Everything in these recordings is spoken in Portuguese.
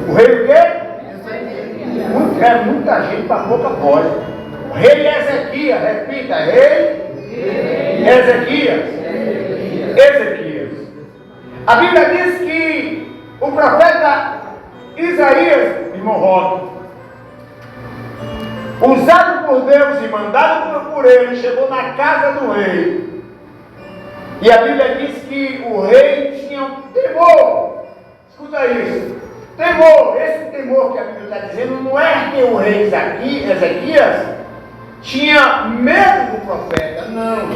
O rei o quê? Muita gente para pouca voz. O rei Ezequias, repita, rei Ezequias. A Bíblia diz que o profeta Isaías, irmão Roque, usado por Deus e mandado por ele, chegou na casa do rei. E a Bíblia diz que o rei tinha um temor. Escuta isso. Temor. Esse temor que a Bíblia está dizendo não é que o rei Ezequias tinha medo do profeta. Não.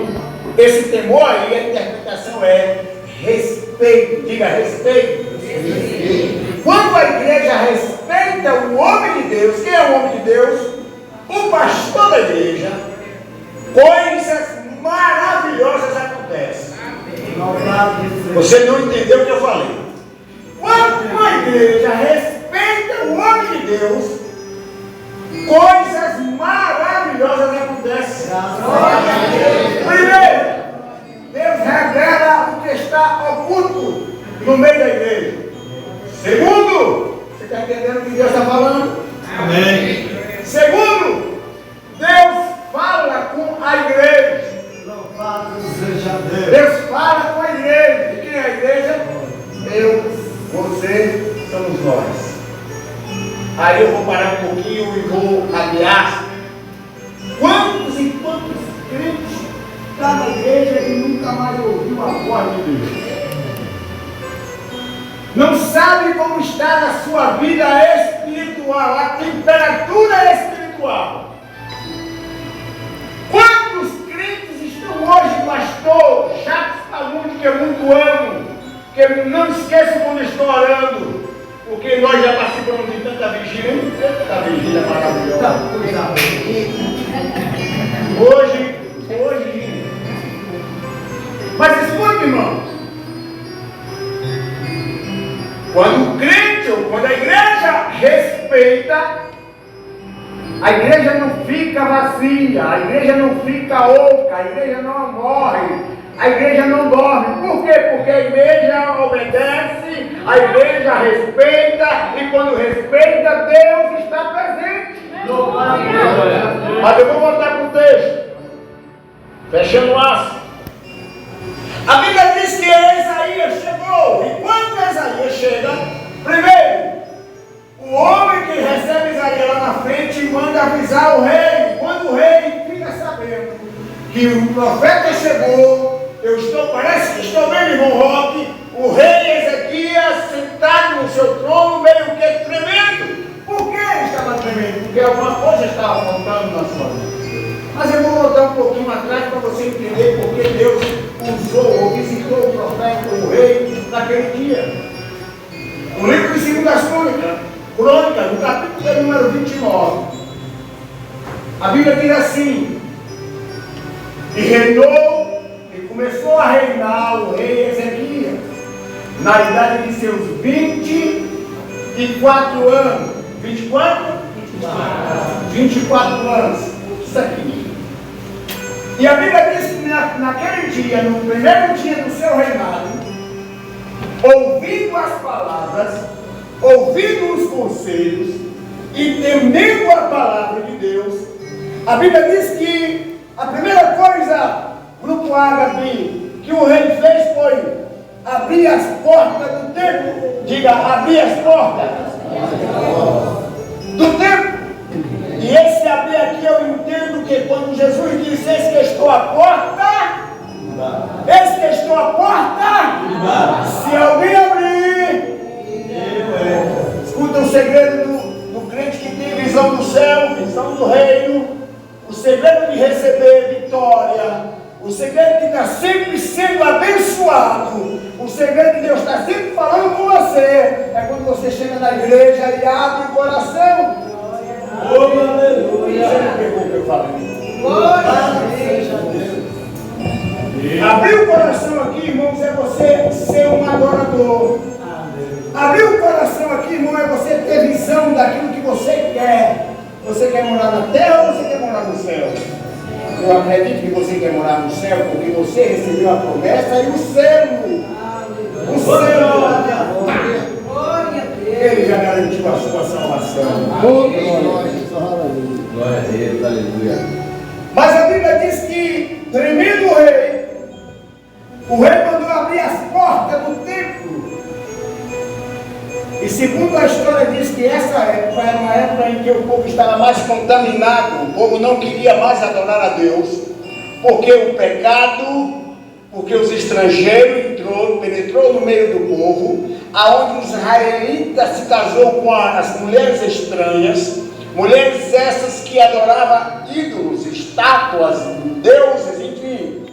Esse temor aí, a interpretação é respeito. Diga respeito. Quando a igreja respeita o homem de Deus, quem é o homem de Deus? O pastor da igreja, coisas maravilhosas acontecem. Você não entendeu o que eu falei? Quando a igreja respeita o homem de Deus, coisas maravilhosas acontecem. Primeiro, Deus revela o que está oculto no meio da igreja. Segundo, você está entendendo o que Deus está falando? Amém. Segundo, Deus fala com a igreja. Louvado seja Deus. Deus fala com a igreja. E quem é a igreja? Eu, você, somos nós. Aí eu vou parar um pouquinho e vou adiar. Quantos e quantos crentes estão na igreja e nunca mais ouviu a voz de Deus? Não sabe como está na sua vida espiritual, a temperatura espiritual. Quantos crentes estão hoje, pastor, Jacques Fagundes, que eu muito amo, que eu não esqueço quando estou orando, porque nós já participamos de tanta vigília, tanta vigília maravilhosa. Hoje. Mas escute, irmão. Quando o crente ou quando a igreja respeita, a igreja não fica vazia, a igreja não fica oca, a igreja não morre, a igreja não dorme. Por quê? Porque a igreja obedece, a igreja respeita, e quando respeita, Deus está presente. Mas eu vou voltar para o texto, fechando o aço. A Bíblia diz que Isaías chegou, e quando Isaías chega, primeiro, o homem que recebe Isaías lá na frente manda avisar o rei. Quando o rei fica sabendo que o profeta chegou, parece que estou vendo, irmão Roque, o rei Ezequias sentado no seu trono, meio que tremendo. Por que ele estava tremendo? Porque alguma coisa estava faltando na sua vida. Mas eu vou voltar um pouquinho atrás para você entender por que Deus usou ou visitou o profeta, o rei, naquele dia. No livro de 2 Crônicas, no capítulo número 29, a Bíblia diz assim: e reinou, e começou a reinar o rei Ezequias, na idade de seus 24 anos. 24? 24 anos. Isso aqui. E a Bíblia diz que naquele dia, no primeiro dia do seu reinado, ouvindo as palavras, ouvindo os conselhos e temendo a palavra de Deus, a Bíblia diz que a primeira coisa, grupo Ágape, que o rei fez foi abrir as portas do templo. Diga, abrir as portas do templo. E esse abrir aqui eu entendo que quando Jesus disse: eis que estou à porta, eis que estou à porta, se alguém abrir, escuta o segredo do crente que tem visão do céu, visão do reino, o segredo de receber vitória, o segredo de estar sempre sendo abençoado, o segredo de Deus estar sempre falando com você, é quando você chega na igreja e abre o coração. Oh, aleluia! Você não pegou o que eu falei? Abrir o coração aqui, irmãos, é você ser um adorador. Abrir o coração aqui, irmão, é você ter visão daquilo que você quer. Você quer morar na terra ou você quer morar no céu? Eu acredito que você quer morar no céu porque você recebeu a promessa e o selo. O selo. sua salvação. Glória a Deus, aleluia. Mas a Bíblia diz que, tremendo o rei mandou abrir as portas do templo. E segundo a história diz que essa época era uma época em que o povo estava mais contaminado, o povo não queria mais adorar a Deus, porque o pecado, porque os estrangeiros penetrou no meio do povo, aonde o israelita se casou com as mulheres estranhas, mulheres essas que adoravam ídolos, estátuas, deuses, enfim.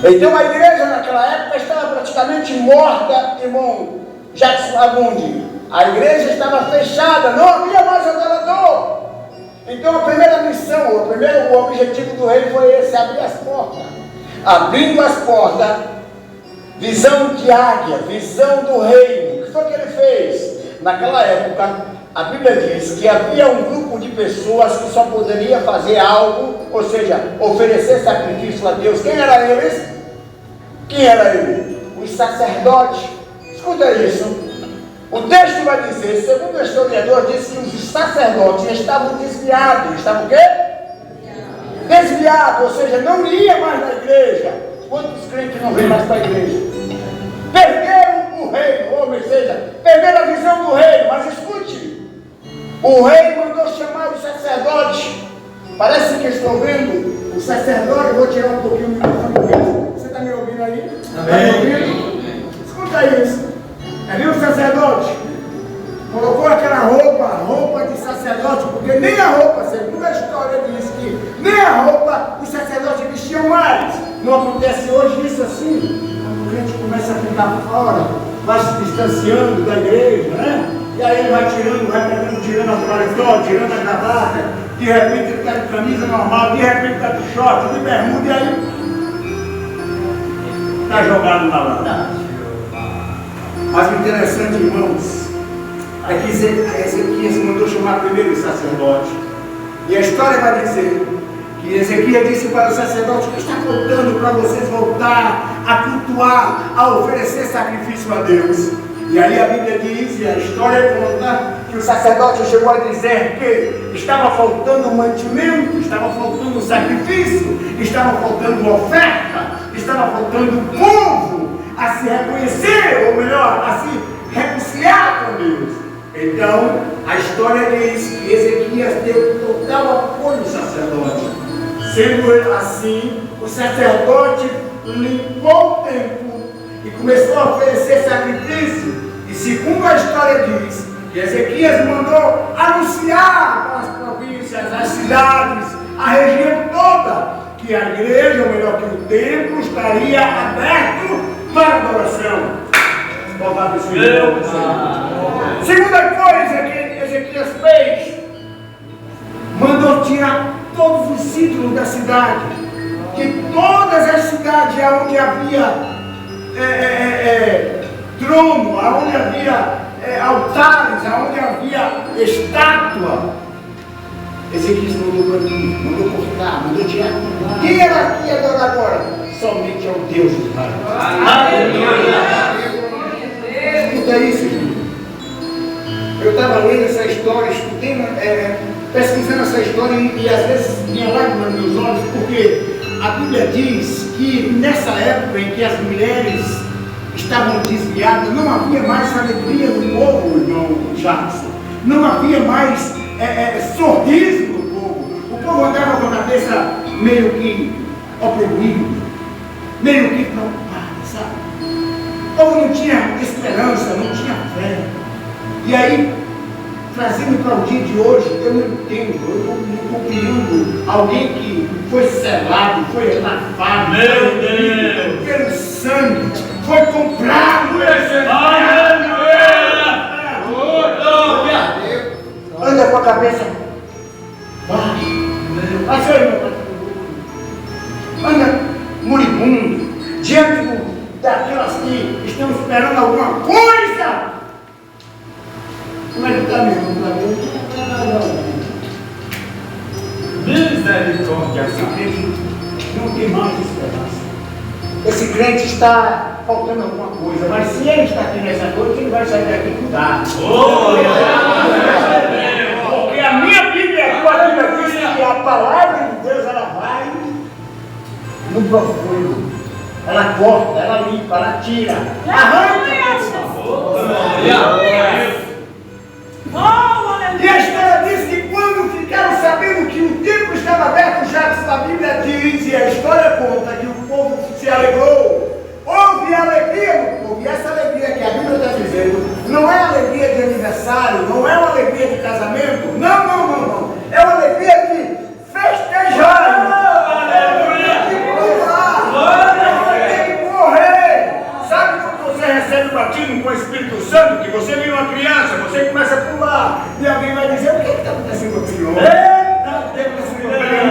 Então a igreja naquela época estava praticamente morta, irmão Jackson Abundi. A igreja estava fechada, não havia mais adorador. Então a primeira missão, o objetivo do rei foi esse, abrir as portas. Abrindo as portas, visão de águia, visão do reino. O que foi que ele fez? Naquela época, a Bíblia diz que havia um grupo de pessoas que só poderia fazer algo, ou seja, oferecer sacrifício a Deus. Quem era eles? Quem era ele? Os sacerdotes. Escuta isso. O texto vai dizer, segundo o historiador, diz que os sacerdotes estavam desviados. Estavam o quê? Desviados, ou seja, não ia mais na igreja. Quantos crentes não vêm mais para a igreja? Perderam o reino, ou seja, perderam a visão do reino. Mas escute, o rei mandou chamar os sacerdotes. Parece que estou vendo o sacerdote. Vou tirar um pouquinho o microfone. Você está me ouvindo aí? Está me ouvindo? Escuta isso. Ali o sacerdote colocou aquela roupa de sacerdote, porque nem a roupa, segundo a história diz que nem a roupa os sacerdotes vestiam mais. Não acontece hoje isso assim? Quando o crente começa a ficar fora, vai se distanciando da igreja, né? E aí ele vai tirando a paletó, tirando a gravata, de repente ele está de camisa normal, de repente está de short, de bermuda, e aí está jogado na lata. Mas o interessante, irmãos, é que Ezequias mandou chamar primeiro o sacerdote. E a história vai dizer que Ezequias disse para o sacerdote: o que está faltando para vocês voltar a cultuar, a oferecer sacrifício a Deus? E aí a Bíblia diz, e a história conta, que o sacerdote chegou a dizer que estava faltando mantimento, estava faltando sacrifício, estava faltando oferta, estava faltando o povo a se reconhecer, ou melhor, a se reconciliar com Deus. Então, a história diz que Ezequias deu total apoio ao sacerdote. Sendo assim, o sacerdote limpou o templo e começou a oferecer sacrifício. E segundo a história diz, que Ezequias mandou anunciar para as províncias, as cidades, a região toda, que a igreja, ou melhor, que o templo estaria aberto para adoração. Segunda coisa que Ezequias fez, mandou tirar todos os ídolos da cidade, de todas as cidades onde havia trono, onde havia altares, onde havia estátua. Ezequias mandou banir, mandou cortar, mandou tirar. Quem era aqui agora? Somente ao Deus de Israel. Escuta isso, irmão. Eu estava lendo essa história, estudando, pesquisando essa história e às vezes vinha lágrimas nos meus olhos, porque a Bíblia diz que nessa época em que as mulheres estavam desviadas, não havia mais alegria no povo, irmão Jackson. Não havia mais sorriso no povo. O povo andava com a cabeça meio que oprimido, meio que preocupado, sabe? O povo não tinha esperança, não tinha fé. E aí, trazendo para o dia de hoje, eu não entendo, eu não compreendo alguém que foi selado, foi lavado, pelo sangue, foi comprado, anda com a cabeça baixa, anda moribundo, diante daquelas que estão esperando alguma coisa. Como é que está mesmo para Deus? Misericórdia. Esse crente não tem mais esperança. Esse crente está faltando alguma coisa, mas se ele está aqui nessa noite, ele vai sair daqui cuidado. profundo. Ela corta, ela limpa, ela tira. Arranca. E a história diz que quando ficaram sabendo que o templo estava aberto, Jacques, a Bíblia diz, e a história conta que o povo se alegrou. Houve alegria no povo. E essa alegria que a Bíblia está dizendo não é alegria de aniversário, não é uma alegria de casamento. Não, não, não, não. É uma alegria de festejar. Recebe o batismo com o Espírito Santo, que você vira uma criança, você começa a pular, e alguém vai dizer: o que está acontecendo com o Senhor?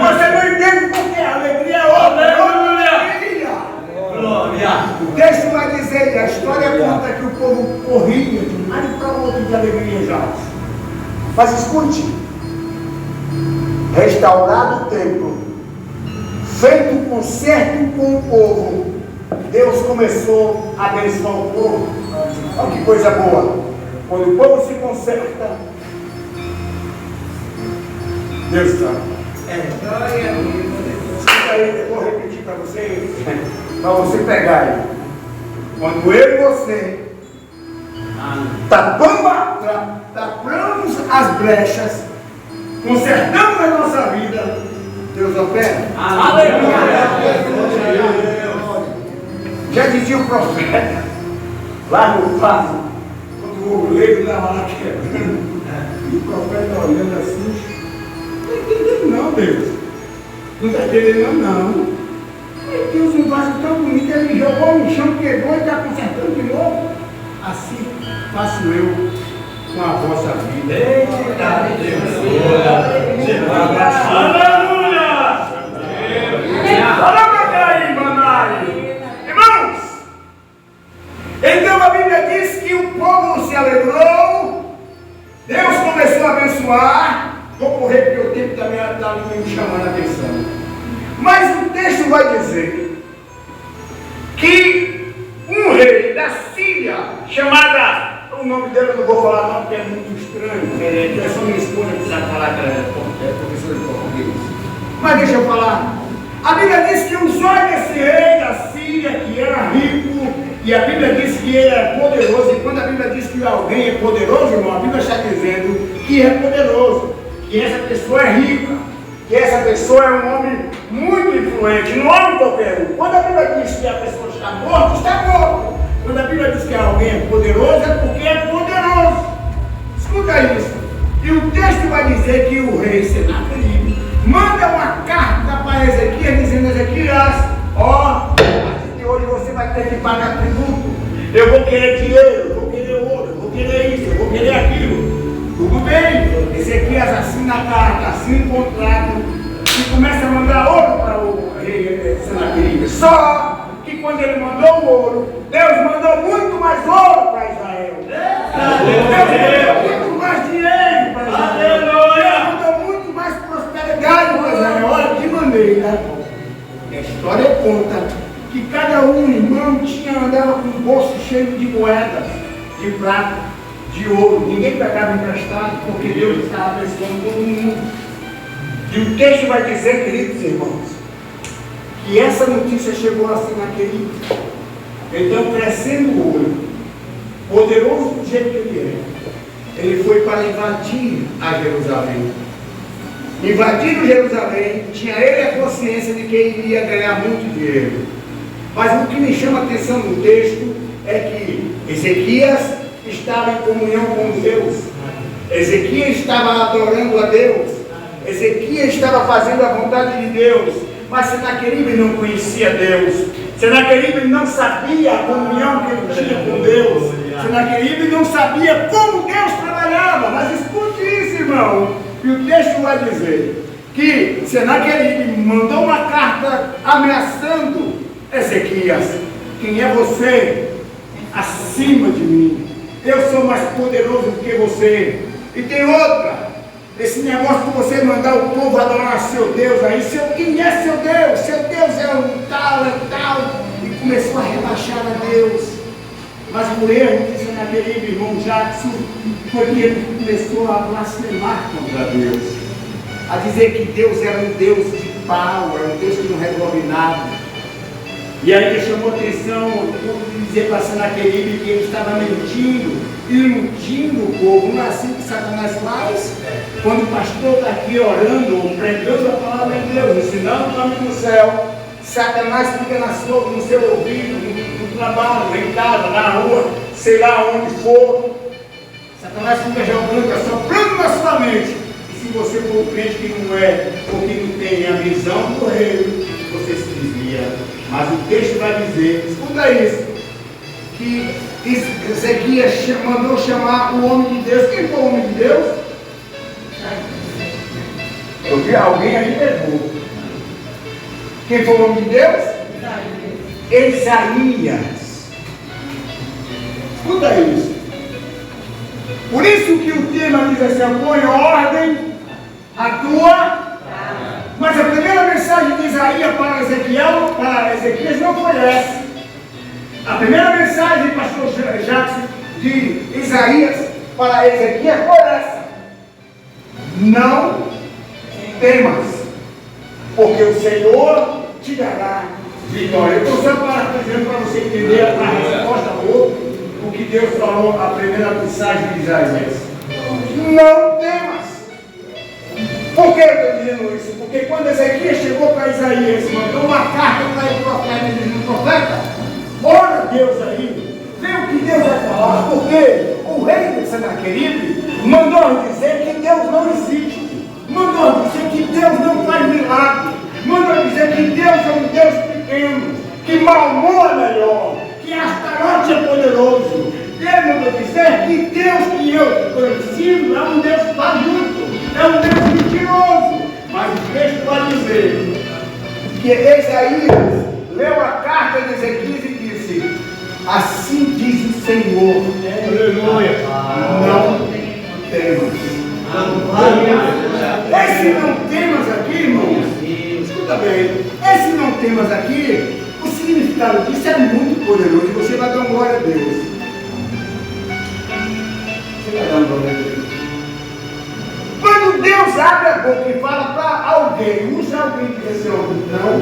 Você não entende porque a alegria é outra, é outra alegria. O texto vai dizer, a história conta que o povo corria de um lado para o outro de alegria já. Mas escute: restaurado o templo, feito o concerto com o povo, Deus começou a abençoar o povo. Olha que coisa boa. Quando o povo se conserta, Deus está. Escuta aí, eu vou repetir para vocês, para você pegar aí. Quando eu e você tapamos as brechas, consertamos a nossa vida, Deus opera. Já dizia o profeta, lá no vaso, quando o leigo estava lá quebrando, e o profeta olhando assim: não está entendendo não, Deus. Não está entendendo não. Meu Deus, um vaso tão bonito, ele jogou no chão, quebrou e está consertando de novo. Assim faço eu com a vossa vida. Eita Deus! Aleluia! Então a Bíblia diz que o povo se alegrou, Deus começou a abençoar. Vou correr porque o tempo também está me chamando a atenção. Mas o texto vai dizer que um rei da Síria, o nome dele eu não vou falar não, porque é muito estranho, é só minha esposa que sabe falar, que é professora de português. Mas deixa eu falar. A Bíblia diz que os olhos desse rei da Síria, que era rico, e a Bíblia diz que ele é poderoso, e quando a Bíblia diz que alguém é poderoso, irmão, a Bíblia está dizendo que é poderoso, que essa pessoa é rica, que essa pessoa é um homem muito influente, não é um qualquer um. Quando a Bíblia diz que a pessoa está morta, está morta. Quando a Bíblia diz que alguém é poderoso, é porque é poderoso. Escuta isso. E o texto vai dizer que o rei Senaqueribe manda uma carta para Ezequias, dizendo: Ezequias, ó, de hoje você vai ter que pagar tributo. Eu vou querer dinheiro, eu vou querer ouro, eu vou querer isso, eu vou querer aquilo. Tudo bem. Ezequias assina a carta, assina o contrato e começa a mandar ouro para o rei Senaqueribe. Só que quando ele mandou o ouro, Deus mandou muito mais ouro para Israel. Deus mandou muito mais dinheiro para Israel. Deus mandou muito mais prosperidade para Israel. Olha que maneira. A história conta que cada um, irmão, andava com um bolso cheio de moedas, de prata, de ouro. Ninguém pegava emprestado, porque Deus estava abençoando todo mundo. E o texto vai dizer, queridos irmãos, que essa notícia chegou assim naquele. Então, crescendo o olho, poderoso do jeito que ele foi para invadir a Jerusalém. Invadindo Jerusalém, tinha ele a consciência de que iria ganhar muito dinheiro. Mas o que me chama a atenção no texto é que Ezequias estava em comunhão com Deus. Ezequias estava adorando a Deus. Ezequias estava fazendo a vontade de Deus. Mas Senaqueribe não conhecia Deus. Senaqueribe não sabia a comunhão que ele tinha com Deus. Senaqueribe não sabia como Deus trabalhava. Mas escute isso, irmão. E o texto vai dizer que Senaqueribe mandou uma carta ameaçando Ezequias: quem é você acima de mim? Eu sou mais poderoso do que você. E tem outra. Esse negócio de você mandar o povo adorar seu Deus aí, quem é seu Deus? Seu Deus é um tal, é tal. E começou a rebaixar a Deus. Mas o erro de Senaqueribe, irmão Jackson, foi que ele começou a blasfemar contra Deus. A dizer que Deus era um Deus de pau, era um Deus que não resolve nada. E aí ele chamou atenção, vou dizer para Senaqueribe que ele estava mentindo, iludindo o povo. Não é assim que Satanás faz? Quando o pastor está aqui orando, ou pregando a palavra de Deus, ensinando o nome do céu, Satanás fica no seu ouvido, no trabalho, em casa, na rua, sei lá onde for. Satanás fica jogando, assoprando na sua mente. E se você for um crente que não é, ou que não tem a visão do reino, você se desvia. Mas o texto vai dizer, escuta isso, que Ezequias mandou chamar o homem de Deus. Quem foi o homem de Deus? Eu vi alguém aí levou. Quem foi o homem de Deus? Isaías. Escuta isso. Por isso que o tema diz assim: põe ordem a tua. Mas a primeira mensagem de Isaías para Ezequias não foi essa. A primeira mensagem, pastor Jackson, de Isaías para Ezequias foi essa: não temas, porque o Senhor te dará vitória. Eu estou só parafraseando para você entender a resposta boa, o que Deus falou, a primeira mensagem de Isaías. Não temas. Por que eu estou dizendo isso? Porque quando Ezequias chegou para Isaías, mandou uma carta para o profeta, e disse: profeta, ora Deus aí, vê o que Deus vai falar, porque o rei de Senaqueribe mandou dizer que Deus não existe, mandou dizer que Deus não faz milagre, mandou dizer que Deus é um Deus pequeno, que Malmon é melhor, que Astarote é poderoso. Ele mandou dizer que Deus que eu ensino é um Deus fajuto, é um Deus mentiroso. Mas o texto vai dizer que Isaías leu a carta de Ezequias e disse: assim diz o Senhor, não temas. Esse não temas aqui, irmãos, escuta bem, esse não temas aqui, o significado disso é muito poderoso, e você vai dar uma glória a Deus. Você vai dar uma glória a Deus. Quando Deus abre a boca e fala para alguém, usa alguém que diz assim: não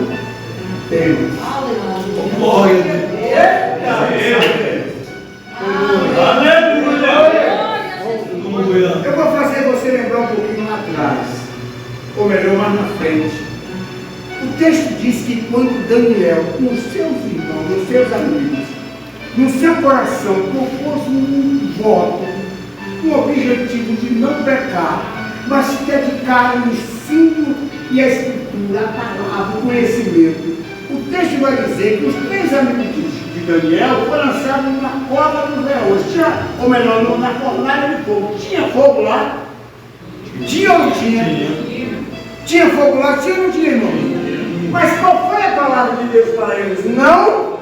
temas. Aleluia. Eu vou fazer você lembrar um pouquinho lá atrás, ou melhor, mais na frente. O texto diz que quando Daniel, com os seus irmãos, os seus amigos, no seu coração propôs um voto, com o objetivo de não pecar, mas se dedicar ao ensino e à escritura, a palavra, o conhecimento. O texto vai dizer que os 3 amigos de Daniel foram lançados na cova dos leões, ou melhor, na fornalha de fogo. Tinha fogo lá? Tinha ou não tinha? Tinha fogo lá? Tinha ou não tinha, irmão? Mas qual foi a palavra de Deus para eles? Não?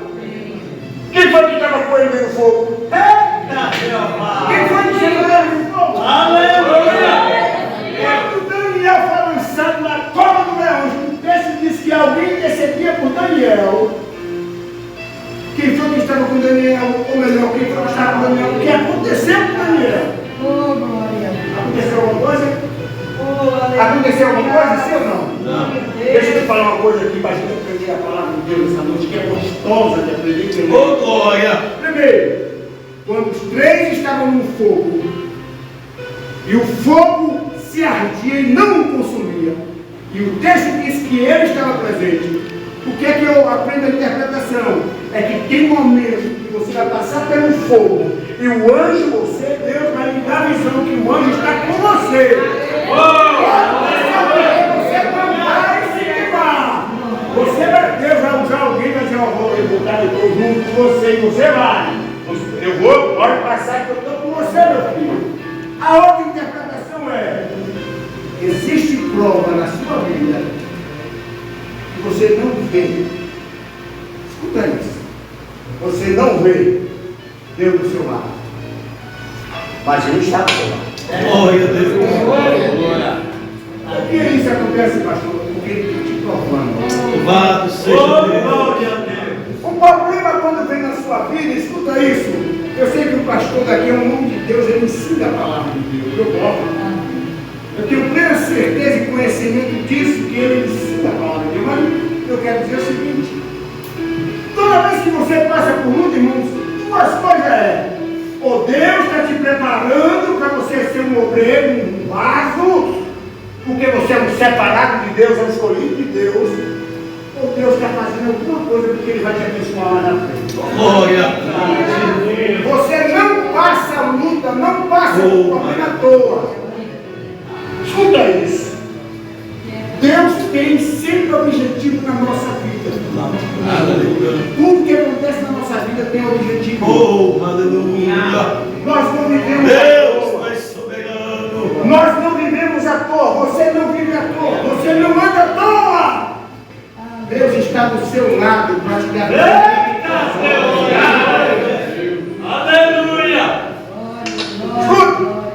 Quem foi que estava com ele no fogo? Quem foi que chegou ele no fogo? Aleluia! Quando Daniel foi lançado na cova do leão, o texto diz que alguém intercedia por Daniel. Quem foi que estava com Daniel? Ou melhor, quem foi que estava com Daniel? O que aconteceu com Daniel? Aconteceu alguma coisa? Aconteceu alguma coisa? Sim ou não? Não. Deixa eu te falar uma coisa aqui para a gente aprender a palavra de Deus essa noite, que é gostosa de aprender. Glória! Primeiro, quando os 3 estavam no fogo, e o fogo se ardia e não o consumia, e o texto diz que ele estava presente. O que é que eu aprendo a interpretação? É que tem momentos que você vai passar pelo fogo, e o anjo, Deus vai lhe dar a visão que o anjo está com você. Deus vai usar alguém, vai dizer: eu vou estar junto com você, e você vai. Eu vou, pode passar que eu estou com você, meu filho. A outra interpretação é: existe prova na sua vida que você não vê. Escuta isso. Você não vê Deus do seu lado, mas Ele está do seu lado. Glória a Deus. Por que isso acontece, pastor? Porque Ele está te provando. Louvado seja Deus. O problema quando vem na sua vida, escuta isso. Eu sei que o pastor daqui é um homem de Deus, ele ensina a palavra de Deus. Eu gosto. Eu tenho plena certeza e conhecimento disso, que ele ensina a palavra de Deus. Mas eu quero dizer o seguinte: vezes que você passa por luta, irmãos, duas coisas é: ou Deus está te preparando para você ser um obreiro, um vaso, porque você é um separado de Deus, é um escolhido de Deus, ou Deus está fazendo alguma coisa porque Ele vai te abençoar lá na frente. Glória a Deus. Você não passa a luta, não passa por problema à toa. Escuta isso. Deus tem sempre objetivo na nossa vida. Aleluia. Tudo que acontece na nossa vida tem objetivo. Oh, aleluia. Nós não vivemos Deus à toa. é soberano. Nós não vivemos à toa. Você não vive à toa. Você não anda à toa. Deus está do seu lado para te dar. Aleluia. Escuta.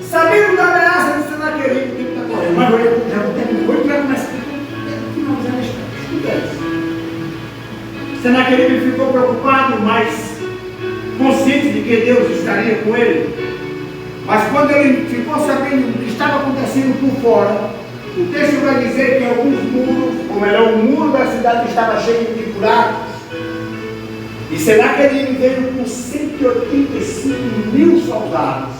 Sabendo da ameaça de Senaqueribe, o tempo está correndo. Mas eu já vou terminar. Hoje vai começar. Finalizar a história. Escuta isso. Senaqueribe ficou preocupado, mas consciente de que Deus estaria com ele. Mas quando ele ficou sabendo do que estava acontecendo por fora, o texto vai dizer que alguns muros, ou melhor, o muro da cidade estava cheio de buracos. E Senaqueribe veio com 185 mil soldados.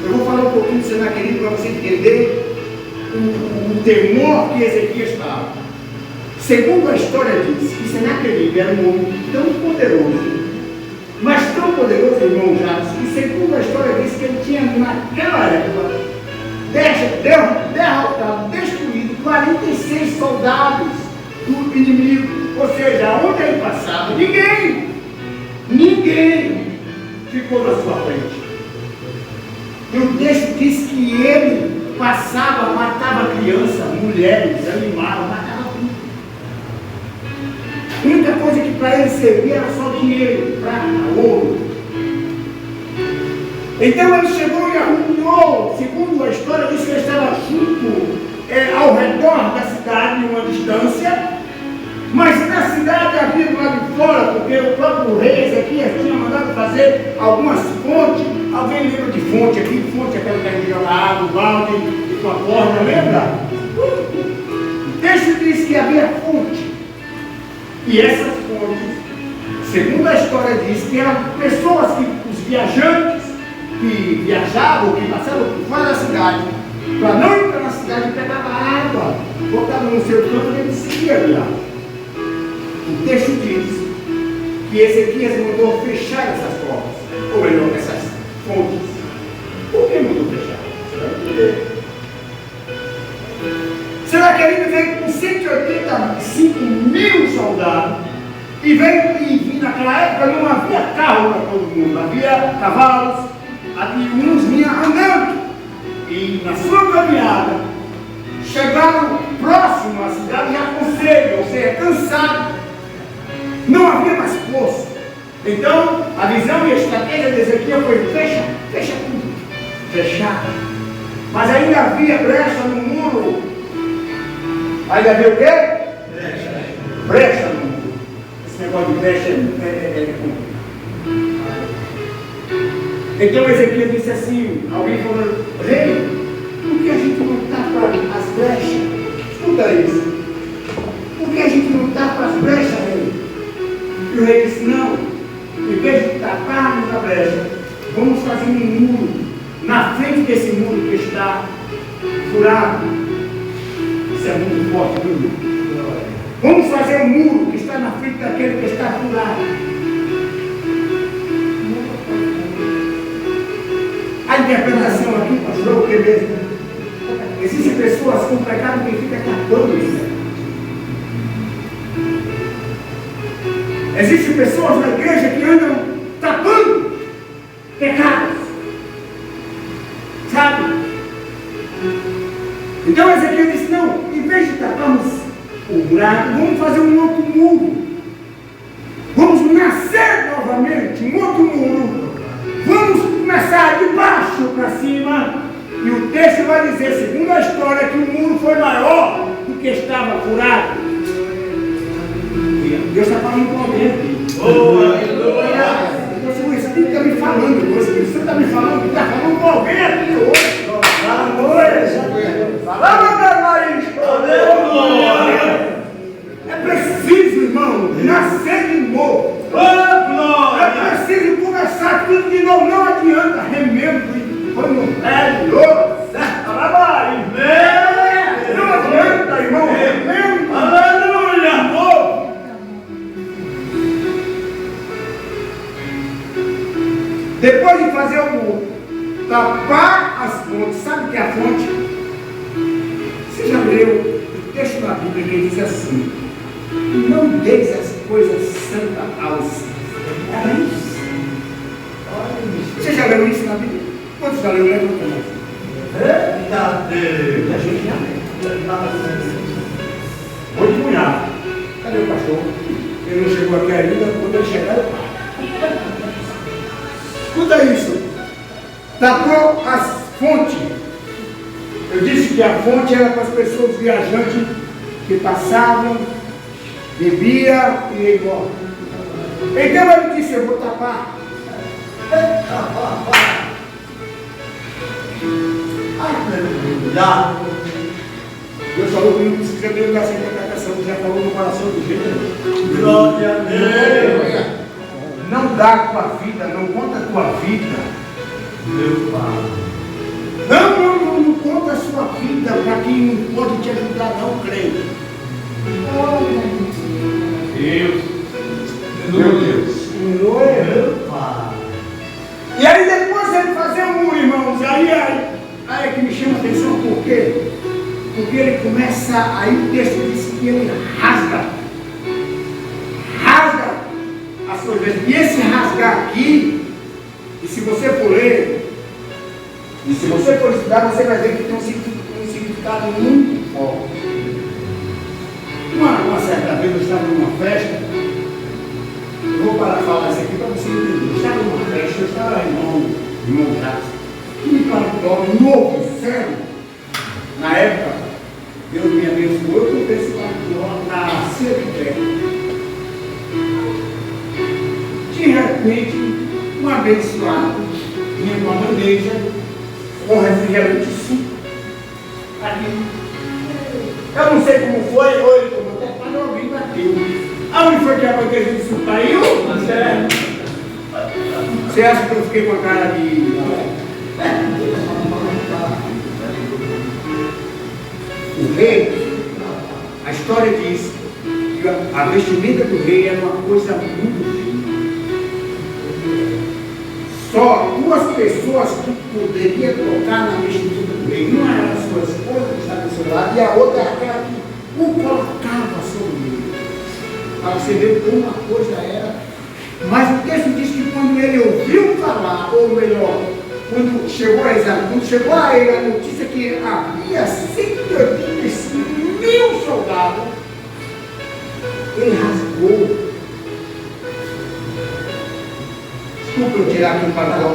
Eu vou falar um pouquinho de Senaqueribe para você entender o temor que Ezequias estava. Segundo a história diz que Senaqueribe era um homem tão poderoso, mas tão poderoso, irmão Jacques, que segundo a história diz que ele tinha naquela época derrotado, destruído 46 soldados do inimigo. Ou seja, onde ele passava, ninguém ficou na sua frente. E o texto diz que ele passava, matava crianças, mulheres, animais, matava tudo. A única coisa que para ele servia era só dinheiro, prata, ouro. Então ele chegou e arrumou, segundo a história, diz que ele estava junto, ao redor da cidade, em uma distância, mas na cidade havia do lado de fora, porque o próprio rei Ezequias tinha mandado fazer algumas fontes. Alguém lembra de fonte aqui? Fonte, aquela que a gente joga água, balde e com a corda, lembra? O texto diz que havia fonte. E essas fontes, segundo a história diz, que eram pessoas que, os viajantes, que viajavam, que passavam por fora da cidade, para não entrar na cidade, pegavam água, botavam no seu campo e ele seguia a viagem. O texto diz que Ezequias mandou fechar essas portas, ou melhor, essas fontes. Por que mandou fechar? Você vai entender. Senaqueribe veio com 185 mil soldados e veio naquela época não havia carro para todo mundo, havia cavalos, e uns vinham andando. E na sua caminhada chegaram próximo à cidade já com sede, ou seja, cansados. Não havia mais força. Então a visão e a estratégia de Ezequiel foi: fecha tudo. Fechar. Mas ainda havia brecha no muro. Ainda havia o quê? Brecha no muro. Esse negócio de brecha é então Ezequiel disse assim, alguém falou: rei, por que a gente não tapa as brechas? Escuta isso. Por que a gente não tapa as brechas, rei? E o rei disse: não, em vez de taparmos a brecha, vamos fazer um muro na frente desse muro que está furado. Isso é muito forte, viu? Vamos fazer um muro que está na frente daquele que está furado. A interpretação aqui, pastor, o que mesmo? Existem pessoas com pecado que ficam tapando isso. Existem pessoas na igreja que andam tapando pecados. Sabe? Então Ezequiel disse: não, em vez de taparmos o buraco, vamos fazer um outro muro. Vamos nascer novamente, um outro muro. Vamos começar de baixo para cima. E o texto vai dizer, segundo a história, que o muro foi maior do que estava furado. Deus está falando com alguém aqui. Aleluia! O Espírito está me falando, o Espírito Santo está me falando, está falando com alguém aqui hoje. É preciso, irmão, nascer de Depois de fazer o muro, tapar as fontes, sabe o que é a fonte? Você já leu o texto da Bíblia que diz assim: não deis as coisas santas aos cães. Você já leu isso na Bíblia? Quantos já leu? Lembra também? Verdadeiro. A gente já leu. Vou de punhado. Cadê o cachorro? Ele não chegou aqui ainda. Quando ele chegar, eu paro. Escuta isso. Tapou as fontes. Eu disse que a fonte era para as pessoas viajantes que passavam, bebia e ia embora. Então ele disse: eu vou tapar. Aleluia. Deus falou comigo que escreveu da interpretação, já falou no coração do gênero. Glória a Deus. Não dá a tua vida, não conta a tua vida. Meu Pai. Não conta a sua vida para quem não pode te ajudar, não, creio. Deus. Meu Deus. Meu Pai. E aí depois ele fazer o muro, irmãos, aí é que me chama a atenção, por quê? Porque ele começa, aí o texto diz que ele rasga as coisas. E esse rasgar aqui, e se você for ler, e se você for estudar, você vai ver que tem um significado muito forte. Uma certa vez eu estava numa festa, eu vou parar de falar isso aqui para você entender. Eu estava numa festa, eu estava irmão Jacques, um paletó novo, sério. Na época, Deus me abençoou, eu comprei esse paletó na ceia de pé. De repente, um abençoado vinha com uma bandeja com refrigerante suco ali. Eu não sei como foi, ou ele tomou até quando alguém bateu. Aonde foi que a bandeja de suco caiu? Você acha que eu fiquei com a cara de... O rei, a história diz que a vestimenta do rei era uma coisa muito fina. Só duas pessoas que poderiam tocar na vestimenta do rei. Uma era a sua esposa, que estava do seu lado, e a outra era aquela que o colocava sobre ele. Para você ver como a coisa era. Mas o texto diz que quando ele ouviu falar, ou melhor, quando chegou a ele a notícia que havia 185.000 soldados, ele rasgou. Desculpa eu tirar aqui o paletó.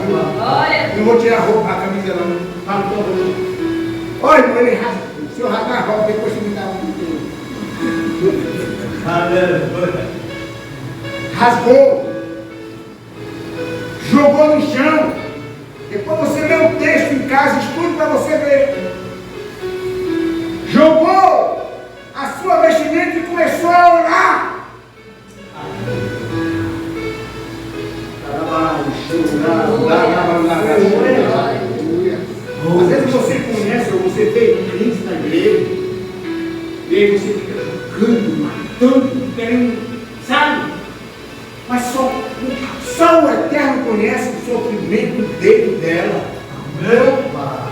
Não vou tirar a camisa não. Paletó. Olha, irmão, ele rasgou. Se eu rasgar a roupa, depois você me dá um inteiro. Aleluia. Rasgou. Jogou no chão. Depois você lê o texto em casa, estude para você ver. Jogou a sua vestimenta e começou a orar. Às vezes você conhece ou você vê crentes na igreja, e aí você fica jogando, matando, querendo, sabe? Mas só o Eterno conhece o sofrimento dele e dela. Meu Pai.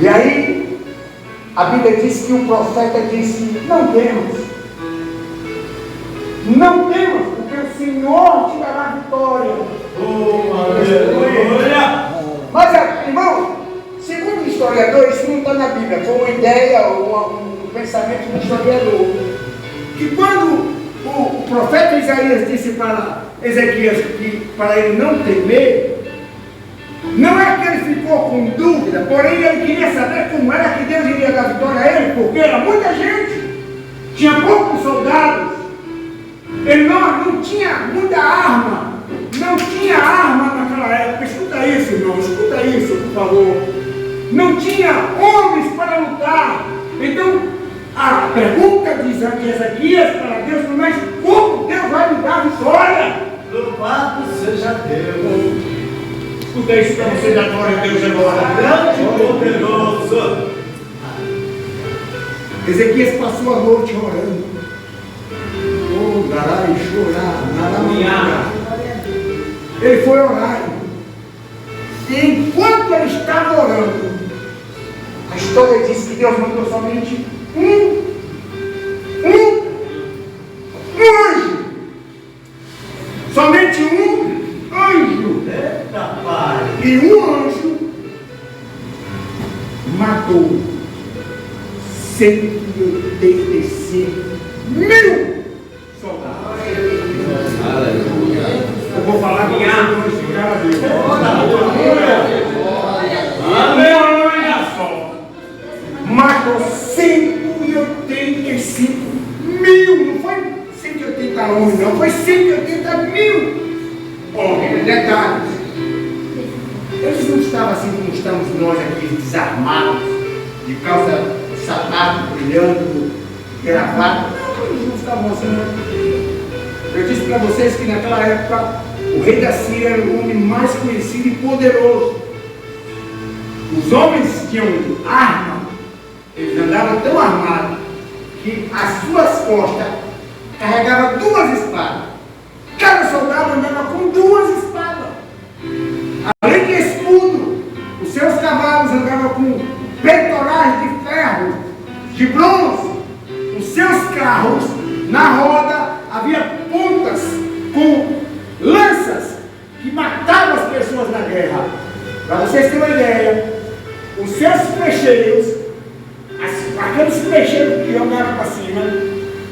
E aí, a Bíblia diz que o profeta disse: não temos, porque o Senhor te dará vitória. Oh, aleluia. Mas, irmão, segundo o historiador, isso não está na Bíblia, foi uma ideia, um pensamento do historiador, que quando o profeta Isaías disse para Ezequias que para ele não temer, não é que ele ficou com dúvida, porém ele queria saber como era que Deus iria dar vitória a ele, porque era muita gente, tinha poucos soldados, ele não tinha muita arma, não tinha arma naquela época. Escuta isso, irmão, escuta isso, por favor. Não tinha homens para lutar. Então, a pergunta de Ezequias para Deus não é como Deus vai me dar vitória. Louvado seja Deus. Escuta isso para você dar glória a Deus agora. Grande e poderoso. Ezequias passou a noite orando. Oh, chorar e chorar, nada. Ele foi orar. E enquanto ele estava orando, a história diz que Deus mandou somente um anjo. Somente um anjo. Eita, pai. E um anjo matou 185 mil soldados. Eu vou falar com vocês de cada vez. Aleluia! Matou 185 mil. Não foi 180 homens, não. Foi 180 mil homens. Detalhes. Eles não estavam assim como estamos nós aqui, desarmados, de calça, sapato brilhando, gravata. Não, eles não estavam assim, não. Eu disse para vocês que naquela época o rei da Síria era o homem mais conhecido e poderoso. Os homens tinham arma, eles andavam tão armados que as suas costas carregavam 2 espadas. Cada soldado andava com 2 espadas. Além de escudo, os seus cavalos andavam com peitorais de ferro, de bronze. Os seus carros, na roda, havia pontas com lanças que matavam as pessoas na guerra. Para vocês terem uma ideia, os seus peixeiros, aqueles peixeiros que jogavam para cima,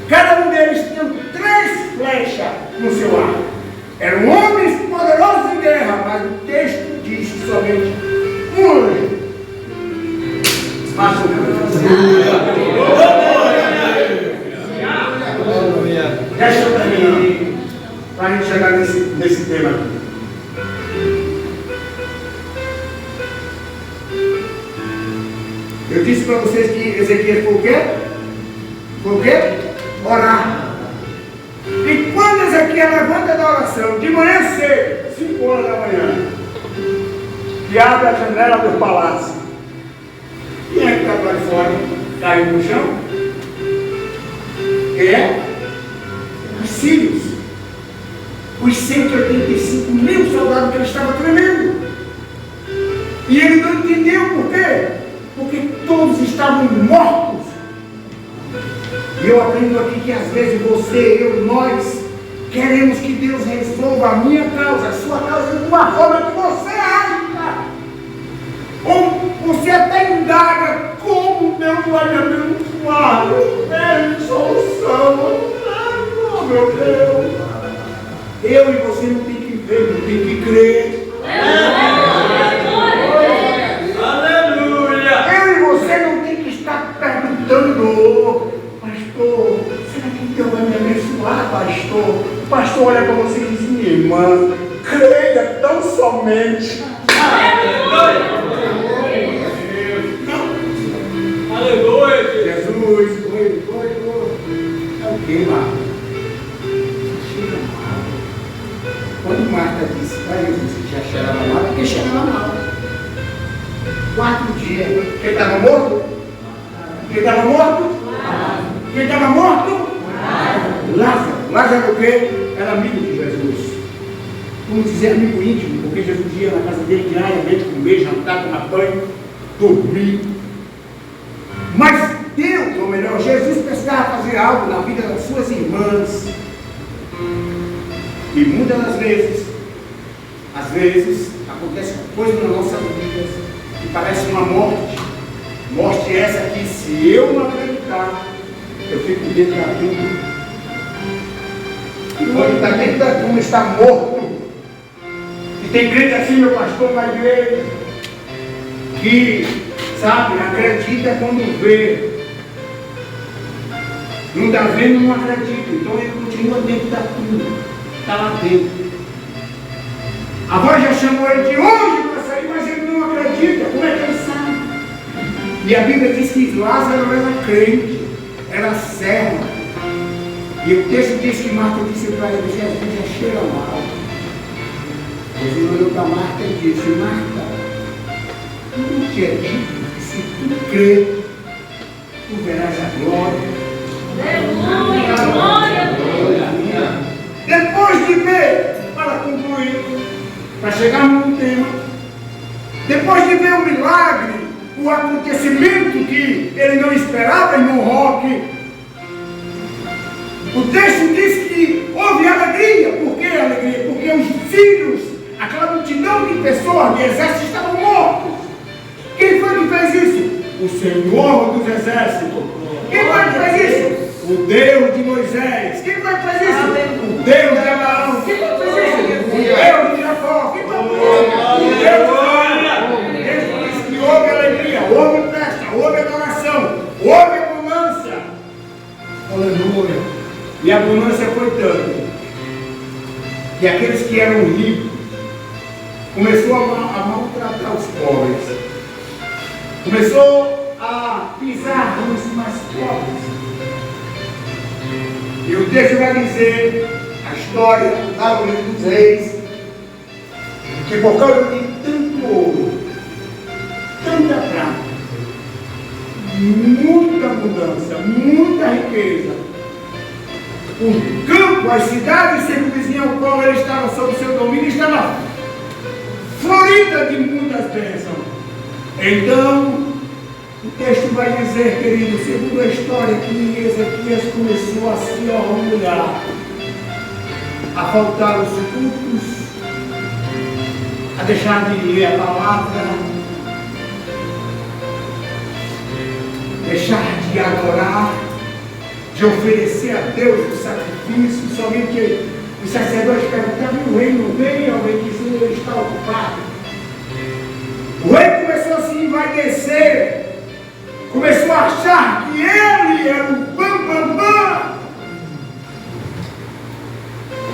cada um deles tinha 3 flechas no seu arco. Eram homens poderosos em guerra, mas o texto diz que somente um anjo matou. Deixa eu terminar, para a gente chegar nesse tema aqui. Eu disse para vocês que Ezequiel foi o quê? Foi o quê? Orar. E quando Ezequiel levanta da oração, de manhã cedo, 5 horas da manhã, e abre a janela do palácio, quem é que está lá de fora, caindo no chão? Quem é? Os sírios. Os 185 mil soldados que ele estava tremendo. E ele não entendeu por quê? Porque todos estavam mortos. E eu aprendo aqui que às vezes você, eu, nós queremos que Deus resolva a minha causa, a sua causa, de uma forma que você acha. Ou você até indaga como Deus vai me abençoar. Eu tenho solução. Oh, meu Deus. Eu e você não tem que ver, não tem que crer. Aleluia. Eu e você não tem que estar perguntando, pastor, será que Deus vai me abençoar, pastor? O pastor olha para você e diz, minha irmã, creia tão somente. Aleluia. Jesus, foi. É o que, Marta? Cheira mal. Quando Marta disse para Jesus que já cheirava mal, é porque cheirava mal. 4 dias. Quem estava morto? Quem estava morto? Quem estava morto? Lázaro. Lázaro o quê? Era amigo de Jesus. Vamos dizer amigo íntimo, porque Jesus ia na casa dele diariamente comer, jantar, tomar banho, dormir. Mas Deus, ou melhor, Jesus precisava fazer algo na vida das suas irmãs. E muitas das vezes, às vezes, acontece coisa na nossa vida que parece uma morte. Morte essa que, se eu não acreditar, eu fico dentro da tumba. E quando está dentro da tumba, está morto. E tem crente assim, meu pastor, na igreja, que, sabe, acredita quando vê. Não está vendo, não acredita. Então ele continua dentro da tumba. Está lá dentro. A voz já chamou ele de longe para sair, mas ele não acredita. Como é que ele sabe? E a Bíblia diz que Lázaro era crente, era servo. E o texto diz que Marta disse para ele, Jesus já cheira mal. Jesus olhou para Marta e disse, Marta, não te é dito que se tu crer, tu verás a glória. Aleluia, glória a Deus. Depois de ver, para concluir, para chegar no tema, depois de ver o milagre, o acontecimento que ele não esperava em um rock, o texto diz que houve alegria. Por que alegria? Porque os filhos, aquela multidão de pessoas, de exércitos, estavam mortos. Quem foi que fez isso? O Senhor dos Exércitos. Quem foi que fez isso? O Deus de Moisés. Quem foi que fez isso? O Deus de Abraão. Quem foi que fez isso? O Deus de Jacó. Quem foi que fez isso? O Deus de Abraão. Ele disse que houve alegria, houve festa, houve adoração, houve abundância. Aleluia. E a abundância foi tanto que aqueles que eram ricos começou a maltratar os pobres, começou a pisar nos mais pobres. E o texto vai dizer a história lá no livro dos Reis, que por causa de tanto ouro, tanta prata, muita abundância, muita riqueza, o campo, as cidades circunvizinhas ao qual ele estava sob seu domínio, estava florida de muitas bênçãos. Então, o texto vai dizer, querido, segundo a história, que Ezequias começou a se orgulhar, a faltar os cultos, a deixar de ler a palavra, deixar de adorar, de oferecer a Deus o sacrifício. Somente os sacerdotes perguntavam: e o rei não veio? O rei dizia: ele está ocupado. O rei começou a se envaidecer, começou a achar que ele era o bam.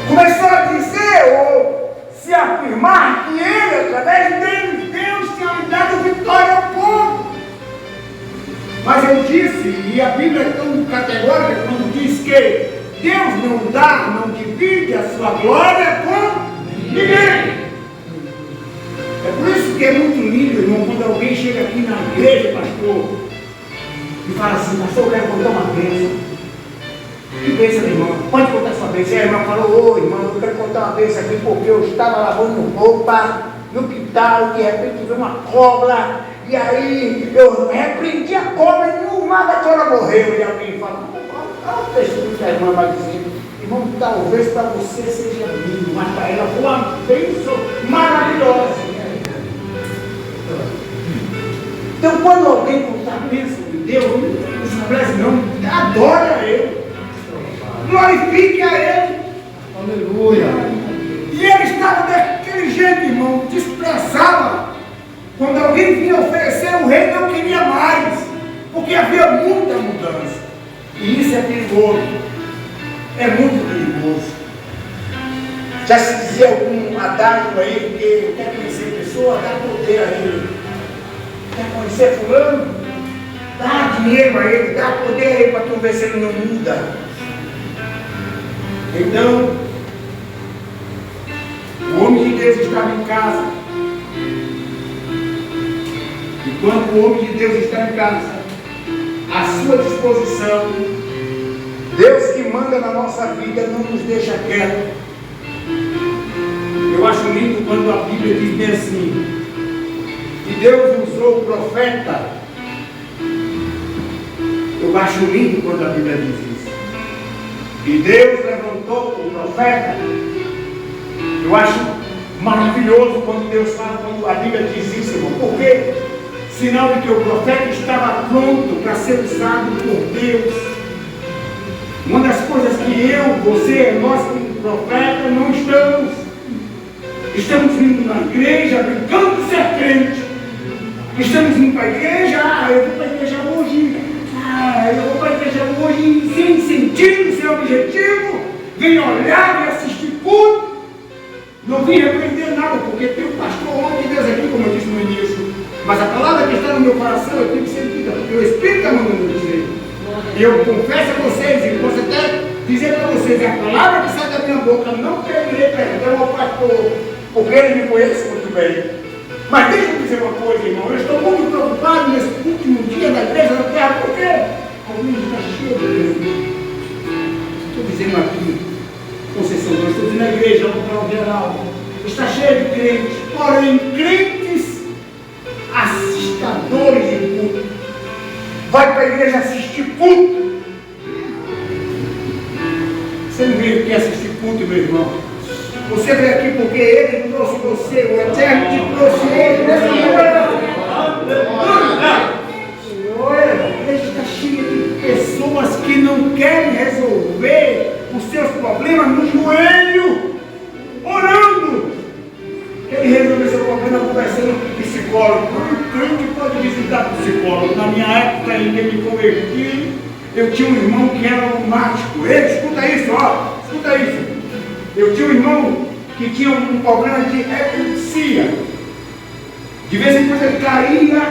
Começou a dizer ou se afirmar que ele, através dele, Deus tinha lhe dado vitória ao povo. Mas eu disse, e a Bíblia é tão categórica quando diz que Deus não dá, não divide a sua glória com ninguém. É por isso que é muito lindo, irmão, quando alguém chega aqui na igreja, pastor, e fala assim: pastor, eu quero contar uma bênção. Que bênção, irmão? Pode contar sua bênção. E a irmã falou: ô irmão, eu quero contar uma bênção aqui porque eu estava lavando roupa no quintal, de repente veio uma cobra, e aí eu repreendi a cobra e no mar da cobra morreu. E alguém fala: olha o texto que a irmã vai dizer, irmão, talvez para você seja lindo, mas para ela foi uma bênção maravilhosa. Então, quando alguém contar a bênção de Deus, não estabelece, não, adora a Ele, glorifique a Ele. Aleluia. E ele estava daquele jeito, irmão, desprezava. Quando alguém vinha oferecer, o rei não queria mais, porque havia muita mudança. E isso é perigoso, é muito perigoso. Já se dizia algum adágio aí, que quer conhecer pessoa, dá poder a ele. Quer conhecer fulano? Dá dinheiro a ele, dá poder a ele para tu ver se ele não muda. Então, o homem de Deus estava em casa. E quando o homem de Deus está em casa, à sua disposição, Deus que manda na nossa vida não nos deixa quieto. Eu acho lindo quando a Bíblia diz bem assim, que Deus usou o profeta. Eu acho lindo quando a Bíblia diz isso. E Deus levantou o profeta. Eu acho maravilhoso quando Deus fala, quando a Bíblia diz isso, irmão. Por quê? Sinal de que o profeta estava pronto para ser usado por Deus. Uma das coisas que eu, você, nós como profeta não estamos vindo na igreja brincando de ser crente. Estamos indo para a igreja, eu vou para a igreja hoje, eu vou para a igreja hoje sem sentido, sem objetivo, vim olhar, vim assistir culto, não vim repreender nada, porque tem um pastor, homem de Deus aqui, como eu disse no início, mas a palavra que está no meu coração eu tenho que ser dita, porque o Espírito está mandando dizer. E eu confesso a vocês, e posso até dizer para vocês, a palavra que sai da minha boca, não pedirei perdão ao pastor, porque ele me conhece muito bem. Mas deixa eu dizer uma coisa, irmão, eu estou muito preocupado nesse último dia da igreja da terra, porque alguém está cheio de Deus. Estou dizendo aqui, com pessoas, não estou dizendo a igreja, no geral, está cheia de crentes, porém crentes assistadores de culto. Vai para a igreja assistir culto. Você não veio aqui assistir culto, meu irmão. Você veio aqui porque ele trouxe você, o Eterno te trouxe ele nessa manhã. A igreja está cheia de pessoas que não querem resolver os seus problemas no joelho, orando. Ele resolveu seu problema conversando com o psicólogo. O crente pode visitar o psicólogo. Na minha época, ainda me converti, eu tinha um irmão que era lunático. Ei, escuta isso, ó, escuta isso. Eu tinha um irmão que tinha um problema de epilepsia. De vez em quando ele caía,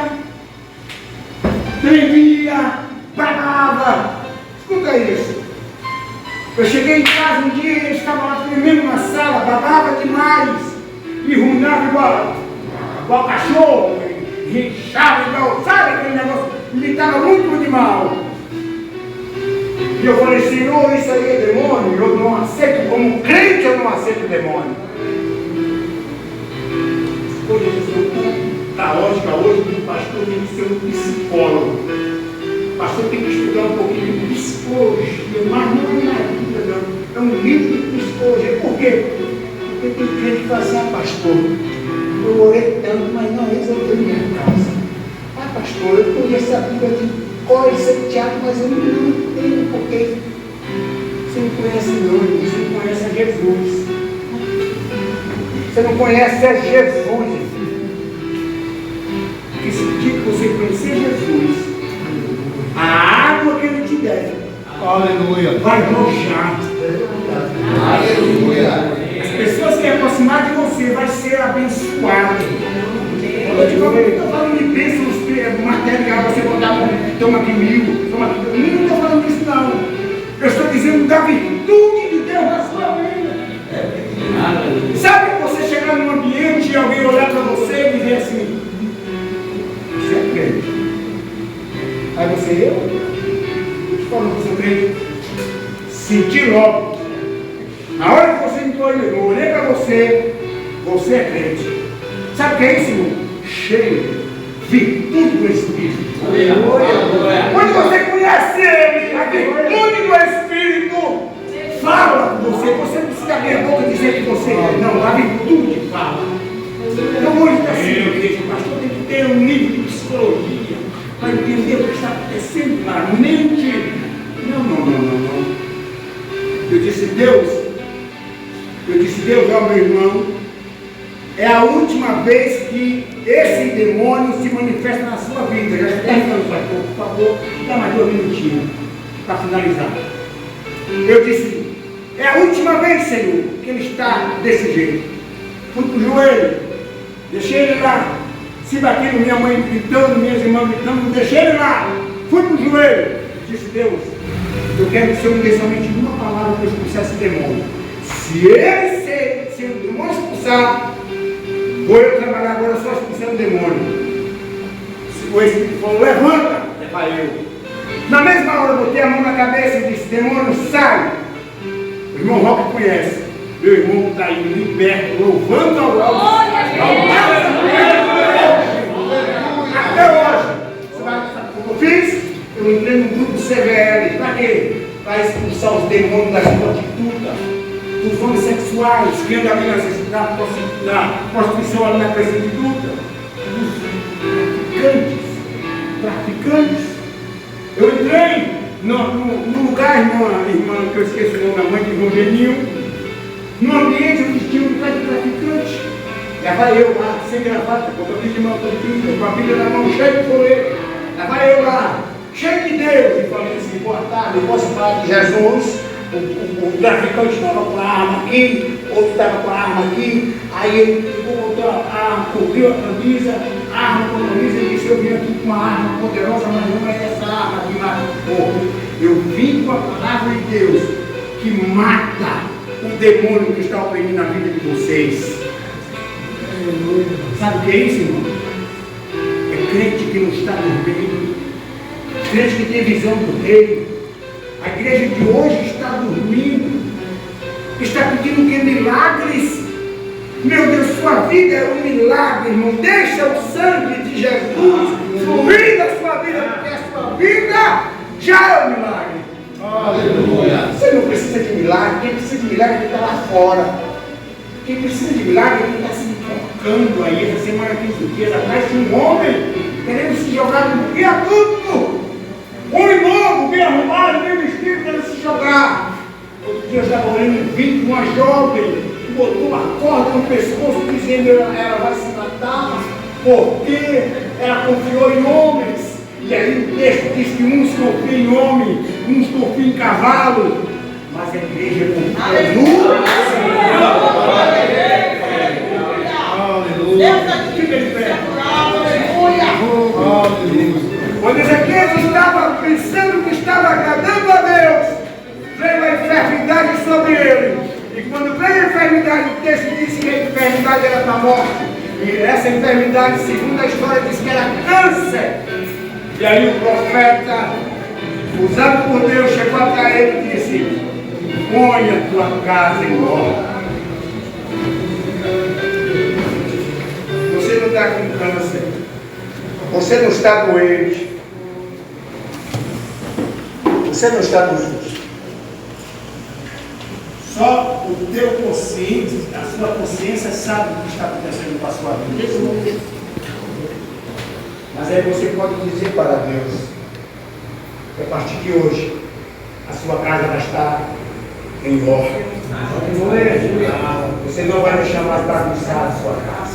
tremia, babava. Escuta isso. Eu cheguei em casa um dia e ele estava lá tremendo na sala, babava demais, e ruminava igual cachorro, rinchava igual, sabe aquele negócio? Me estava muito de mal. E eu falei, Senhor, isso aí é demônio? Eu não aceito, como crente eu não aceito demônio. Hoje eu sou caótica, hoje o pastor tem que ser um psicólogo. O pastor tem que estudar um pouquinho de psicologia, mas não é na vida, não. É um livro de psicologia. Por quê? Porque tem crente que fala assim, pastor, eu orei tanto, mas não resolveu minha casa. Pastor, eu conheço a Bíblia de cor e salteado, mas eu não tenho porque você não conhece não, você não conhece a Jesus. Você não conhece a Jesus. Esse dia que você conhecer Jesus, a água que ele te der, Aleluia. vai rojar. Aleluia. As pessoas que aproximar de você vai ser abençoado. Eu estou falando de bênçãos material, você botar toma aqui 1000, toma aqui 1000. Não estou falando disso não. Eu estou dizendo da virtude de Deus na sua vida. Sabe você chegar num ambiente e alguém olhar para você e dizer assim, você é crente. Aí você, eu te falando que sou crente, senti logo. Na hora que você entrou, eu olhei para você, você é crente. Sabe o que é isso, irmão? Cheio, virtude do Espírito. Quando você conhece Ele, a virtude do Espírito fala com você. Você não precisa abrir a boca e dizer que você é. Não, a virtude fala. Então hoje está assim, o pastor tem que ter um nível de psicologia para entender o que está acontecendo na mente. Não. Eu disse, Deus, ó meu irmão, é a última vez que esse demônio se manifesta na sua vida. Já está terminando, pastor, por favor, dá mais 2 minutinhos para finalizar. Eu disse, é a última vez, Senhor, que ele está desse jeito. Fui para o joelho, deixei ele lá, se batendo, minha mãe gritando, minhas irmãs gritando, deixei ele lá, fui para o joelho. Disse, Deus, eu quero que o Senhor me dê somente uma palavra para expulsar esse demônio. Se o demônio expulsar, vou eu trabalhar agora só expulsando o demônio. O Espírito falou, levanta, eu. Na mesma hora eu botei a mão na cabeça e disse, demônio, sai. O irmão Roque conhece. Meu irmão está aí liberto, louvando ao lado. Até hoje. Sabe o que eu fiz? Eu entrei no grupo CVL. Para quê? Para expulsar os demônios da prostituta, dos homens sexuais, que andam ali na prostituição, ali na prostituta, dos traficantes. Eu entrei no lugar, irmã, que eu esqueci o nome da mãe de João Geninho, num ambiente onde tinha um bocado de traficante. Lá vai eu lá, sem gravata, com a Bíblia de mão, com a Bíblia na mão, cheio de folheto. Lá vai eu lá, cheio de Deus, e falei assim, boa tarde, eu posso falar de Jesus? O traficante estava com a arma aqui, outro estava com a arma aqui, aí ele botou a arma, cobriu a camisa, a arma com a camisa e disse, eu vim aqui com uma arma poderosa, mas não é essa arma que mata o povo. Eu vim com a palavra de Deus, que mata o demônio que está oprimindo a vida de vocês. Sabe o que é isso, irmão? É crente que não está dormindo, crente que tem visão do reino. A igreja de hoje está dormindo. Está pedindo o que? Milagres. Meu Deus, sua vida é um milagre, irmão. Deixa o sangue de Jesus fluir da sua vida, porque a sua vida já é um milagre. Aleluia. Você não precisa de milagre. Quem precisa de milagre é quem está lá fora. Quem precisa de milagre é quem está se tocando aí. Essa semana, 15 dias atrás, tinha um homem querendo se jogar no viaduto. Homem novo, bem arrumado, bem vestido, querendo se jogar. Outro dia eu estava olhando um vídeo de uma jovem que botou uma corda no pescoço dizendo que ela vai se matar porque ela confiou em homens. E aí o texto diz que uns confiam em homem, uns confiam em cavalo, mas a igreja confia no Senhor. Aleluia. Fica de pé. Aleluia. Quando Ezequiel estava pensando que estava agradando a Deus, veio a enfermidade sobre ele. E quando veio a enfermidade, o texto disse que a enfermidade era para a morte. E essa enfermidade, segundo a história, diz que era câncer. E aí o profeta, usado por Deus, chegou até ele e disse: põe a tua casa em ordem. Você não está com câncer. Você não está doente. Você não está doente. Só o teu consciente, a sua consciência sabe o que está acontecendo com a sua vida. Mas aí você pode dizer para Deus que a partir de hoje a sua casa vai estar em ordem. Você não vai deixar mais bagunçar a sua casa.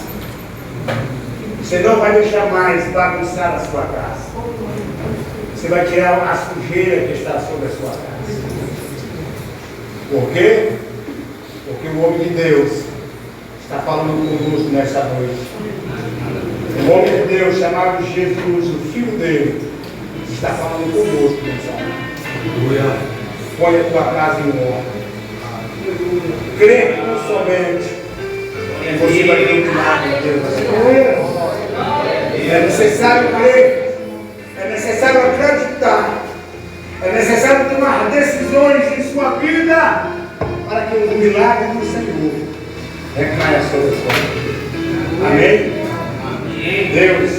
Você não vai deixar mais bagunçar a sua casa. Você vai tirar a sujeira que está sobre a sua casa. Por quê? Porque o homem de Deus está falando conosco nessa noite. O homem de Deus, chamado Jesus, o Filho dele, está falando conosco nessa noite. Põe a tua casa em ordem. Crê tão somente. E você vai ter um milagre de Deus. É necessário crer. É necessário acreditar. É necessário tomar decisões em sua vida para que o milagre do Senhor recaia sobre a sua vida. Amém? Deus,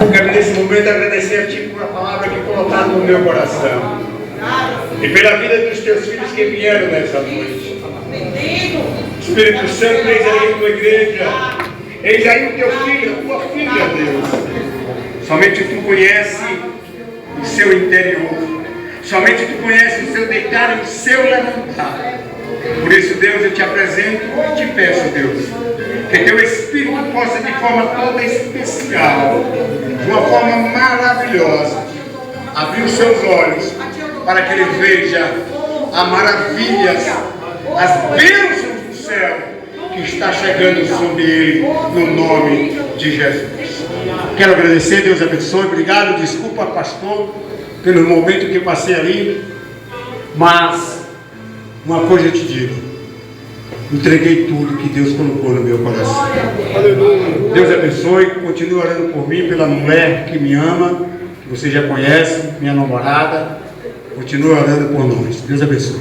eu quero nesse momento agradecer a Ti por a palavra que colocaram no meu coração e pela vida dos Teus filhos que vieram nessa noite. Espírito Santo, eis aí a Tua igreja, eis aí o Teu filho, a Tua filha, Deus. Somente Tu conheces o seu interior, somente Tu conheces o seu deitar e o seu levantar. Por isso, Deus, eu Te apresento e Te peço, Deus, que Teu Espírito possa, de forma toda especial, de uma forma maravilhosa, abrir os seus olhos para que ele veja as maravilhas, as bênçãos do céu que está chegando sobre ele, no nome de Jesus. Quero agradecer, Deus abençoe, obrigado, desculpa, pastor, pelo momento que passei ali, mas uma coisa eu te digo: entreguei tudo que Deus colocou no meu coração. Aleluia. Deus abençoe, continue orando por mim, pela mulher que me ama, que você já conhece, minha namorada. Continue orando por nós. Deus abençoe.